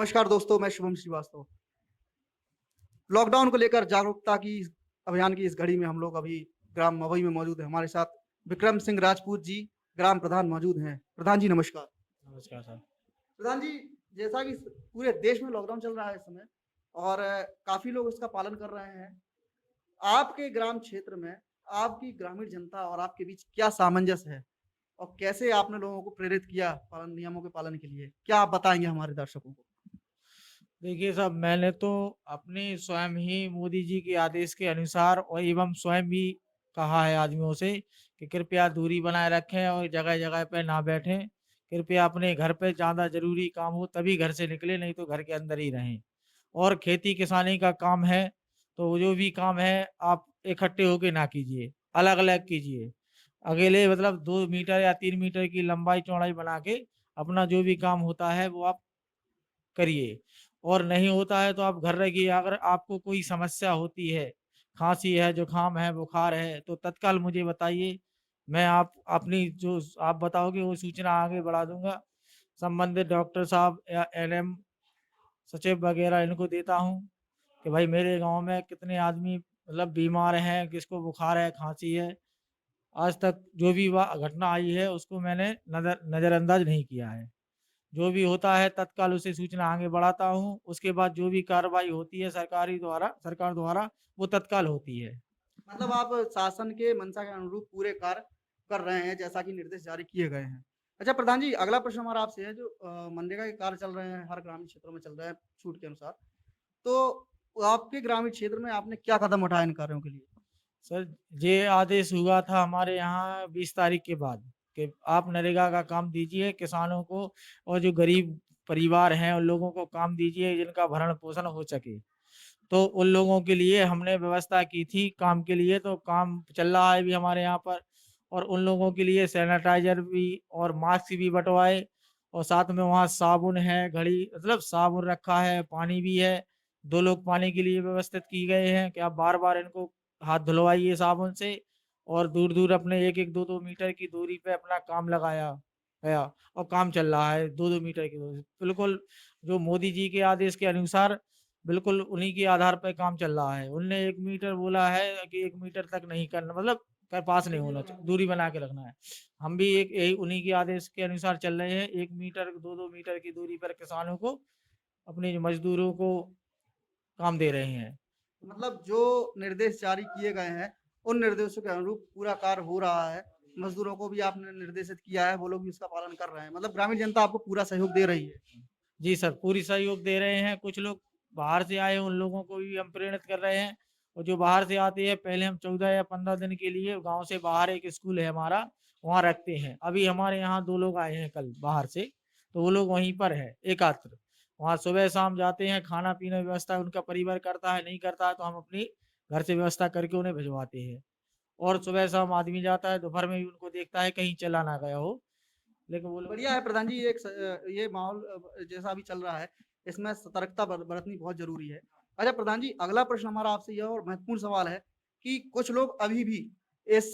नमस्कार दोस्तों, मैं शुभम श्रीवास्तव। लॉकडाउन को लेकर जागरूकता की अभियान की इस घड़ी में हम लोग अभी ग्राम मवई में मौजूद हैं। हमारे साथ विक्रम सिंह राजपूत जी, ग्राम प्रधान मौजूद हैं। प्रधान जी नमस्कार। नमस्कार सर। प्रधान जी, जैसा कि पूरे देश में लॉकडाउन चल रहा है इस समय और काफ़ी लोग इसका पालन कर रहे हैं। आपके ग्राम क्षेत्र में आपकी ग्रामीण जनता और आपके बीच क्या सामंजस्य है? और कैसे आपने लोगों को प्रेरित किया पालन नियमों के पालन के लिए? क्या आप बताएँगे हमारे दर्शकों को? देखिए साहब, मैंने तो अपने स्वयं ही मोदी जी के आदेश के अनुसार और एवं स्वयं भी कहा है आदमियों से कि कृपया दूरी बनाए रखें और जगह-जगह पे ना बैठें। कृपया अपने घर पे ज़्यादा ज़रूरी काम हो तभी घर से निकलें, नहीं तो घर के अंदर ही रहें। और खेती-किसानी का काम है, तो जो भी काम है आप इकट्ठे होके ना कीजिए, अलग-अलग कीजिए। अकेले मतलब 2 मीटर या 3 मीटर की लंबाई-चौड़ाई बना के अपना जो भी काम होता है वो आप करिए। और नहीं होता है तो आप घर रहिए। अगर आपको कोई समस्या होती है, खाँसी है, जुकाम है, बुखार है, तो तत्काल मुझे बताइए। मैं आप अपनी जो आप बताओगे वो सूचना आगे बढ़ा दूँगा। संबंधित डॉक्टर साहब या एनएम सचिव वगैरह इनको देता हूँ कि भाई मेरे गाँव में कितने आदमी मतलब बीमार हैं, किसको बुखार है, खाँसी है। आज तक जो भी घटना आई है उसको मैंने नज़रअंदाज नहीं किया है। जो भी होता है तत्काल उसे सूचना आगे बढ़ाता हूँ। उसके बाद जो भी कार्रवाई होती है सरकार द्वारा वो तत्काल होती है। मतलब आप शासन के मंशा के अनुरूप पूरे कार्य कर रहे हैं जैसा कि निर्देश जारी किए गए हैं। अच्छा प्रधान जी, अगला प्रश्न हमारा आपसे है जो मनरेगा के कार्य चल रहे हैं, हर ग्रामीण क्षेत्रों में चल रहे हैं छूट के अनुसार। तो आपके ग्रामीण क्षेत्र में आपने क्या कदम उठाए इन कार्यों के लिए? सर, ये आदेश हुआ था हमारे यहाँ 20 तारीख के बाद कि आप नरेगा का काम दीजिए किसानों को और जो गरीब परिवार हैं उन लोगों को काम दीजिए जिनका भरण-पोषण हो सके। तो उन लोगों के लिए हमने व्यवस्था की थी काम के लिए, तो काम चल रहा है अभी हमारे यहाँ पर। और उन लोगों के लिए सैनिटाइज़र भी और मास्क भी बँटवाए और साथ में वहाँ साबुन है, घड़ी मतलब साबुन रखा है, पानी भी है। 2 लोग पानी के लिए व्यवस्थित की गए हैं कि आप बार-बार इनको हाथ धुलवाइए साबुन से। और दूर-दूर अपने 1-1, 2-2 मीटर की दूरी पे अपना काम लगाया गया और काम चल रहा है 2-2 मीटर की दूरी। बिल्कुल जो मोदी जी के आदेश के अनुसार बिल्कुल उन्हीं के आधार पे काम चल रहा है। उनने 1 मीटर बोला है कि 1 मीटर तक नहीं करना मतलब पास नहीं होना चाहिए, दूरी बना के रखना है। हम भी एक यही उन्हीं के आदेश के अनुसार चल रहे हैं। 1 मीटर, 2-2 मीटर की दूरी पर किसानों को, अपने मज़दूरों को काम दे रहे हैं। मतलब जो निर्देश जारी किए गए हैं, उन निर्देशों के अनुरूप पूरा कार्य हो रहा है। मज़दूरों को भी आपने निर्देशित किया है, वो लोग भी उसका पालन कर रहे हैं। मतलब ग्रामीण जनता आपको पूरा सहयोग दे रही है। जी सर, पूरी सहयोग दे रहे हैं। कुछ लोग बाहर से आए हैं, उन लोगों को भी हम प्रेरित कर रहे हैं। और जो बाहर से आते हैं, पहले हम 14 या 15 दिन के लिए गाँव से बाहर एक स्कूल है हमारा, वहाँ रखते हैं। अभी हमारे यहाँ 2 लोग आए हैं कल बाहर से, तो वो लोग वहीं पर हैं एकात्र। वहाँ सुबह-शाम जाते हैं, खाना-पीना व्यवस्था उनका परिवार करता है, नहीं करता है तो हम अपनी घर से व्यवस्था करके उन्हें भिजवाते हैं। और सुबह-शाम आदमी जाता है, दोपहर में भी उनको देखता है कहीं चला ना गया हो, लेकिन वो लोग बढ़िया है प्रधान जी, ये माहौल जैसा अभी चल रहा है, इसमें सतर्कता बरतनी बहुत ज़रूरी है। अच्छा प्रधान जी, अगला प्रश्न हमारा आपसे यह और महत्वपूर्ण सवाल है कि कुछ लोग अभी भी इस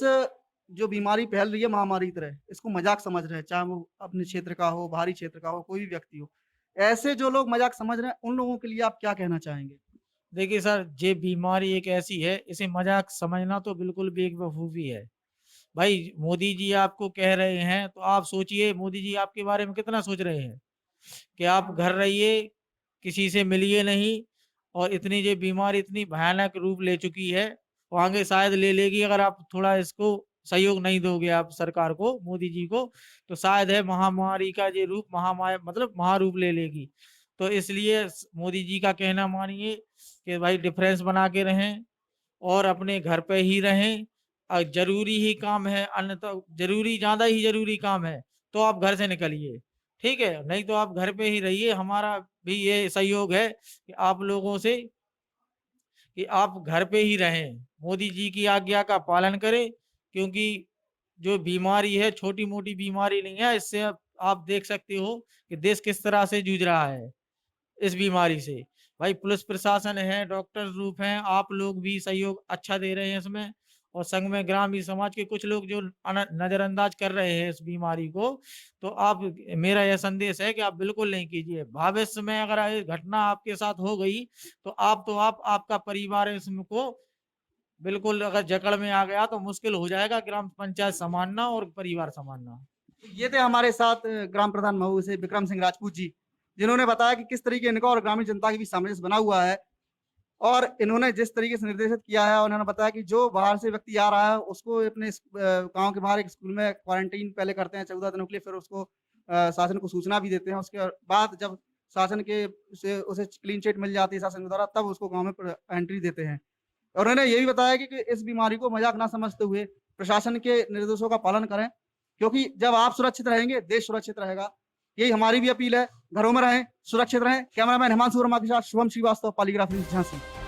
जो बीमारी फैल रही है महामारी की तरह, इसको मज़ाक समझ रहे हैं, चाहे वो अपने क्षेत्र का हो, बाहरी क्षेत्र का हो, कोई भी व्यक्ति हो। ऐसे जो लोग मज़ाक समझ रहे हैं, उन लोगों के लिए आप क्या कहना चाहेंगे? देखिए सर, ये बीमारी एक ऐसी है, इसे मज़ाक समझना तो बिल्कुल बेवकूफ़ी है। भाई मोदी जी आपको कह रहे हैं, तो आप सोचिए मोदी जी आपके बारे में कितना सोच रहे हैं कि आप घर रहिए, किसी से मिलिए नहीं। और इतनी ये बीमारी इतनी भयानक रूप ले चुकी है, और आगे शायद ले लेगी अगर आप थोड़ा इसको सहयोग नहीं दोगे आप सरकार को, मोदी जी को, तो शायद है महामारी का ये रूप मतलब महारूप ले लेगी। तो इसलिए मोदी जी का कहना मानिए कि भाई डिफरेंस बना के रहें और अपने घर पे ही रहें। ज़रूरी ही काम है, अन्यथा ज़रूरी ज़्यादा ही ज़रूरी काम है, तो आप घर से निकलिए, ठीक है? नहीं तो आप घर पे ही रहिए। हमारा भी ये सहयोग है कि आप लोगों से कि आप घर पे ही रहें, मोदी जी की आज्ञा का पालन करें, क्योंकि जो बीमारी है छोटी-मोटी बीमारी नहीं है। इससे आप देख सकते हो कि देश किस तरह से जूझ रहा है इस बीमारी से। भाई पुलिस प्रशासन है, डॉक्टर ग्रुप हैं, आप लोग भी सहयोग अच्छा दे रहे हैं इसमें। और संग में ग्रामीण समाज के कुछ लोग जो नजरअंदाज कर रहे हैं इस बीमारी को, तो आप, मेरा यह संदेश है कि आप बिल्कुल नहीं कीजिए। भविष्य में अगर ये घटना आपके साथ हो गई तो आप आपका परिवार इसको बिल्कुल, अगर जकड़ में आ गया तो मुश्किल हो जाएगा ग्राम पंचायत संभालना और परिवार संभालना। ये थे हमारे साथ ग्राम प्रधान मऊ से विक्रम सिंह राजपूत जी, जिन्होंने बताया कि किस तरीके इनका और ग्रामीण जनता के बीच सामंजस्य बना हुआ है, और इन्होंने जिस तरीके से निर्देशित किया है, उन्होंने बताया कि जो बाहर से व्यक्ति आ रहा है उसको अपने गांव के बाहर एक स्कूल में क्वारंटीन पहले करते हैं 14 दिनों के लिए, फिर उसको शासन को सूचना भी देते हैं। उसके बाद जब शासन के उसे क्लीन चिट मिल जाती है शासन के द्वारा, तब उसको गाँव में एंट्री देते हैं। और उन्होंने ये भी बताया कि इस बीमारी को मजाक ना समझते हुए प्रशासन के निर्देशों का पालन करें, क्योंकि जब आप सुरक्षित रहेंगे देश सुरक्षित रहेगा। यही हमारी भी अपील है, घरों में रहें, सुरक्षित रहें। कैमरामैन हिमांशु वर्मा के साथ शुभम श्रीवास्तव, पॉलीग्राफ न्यूज़, झांसी।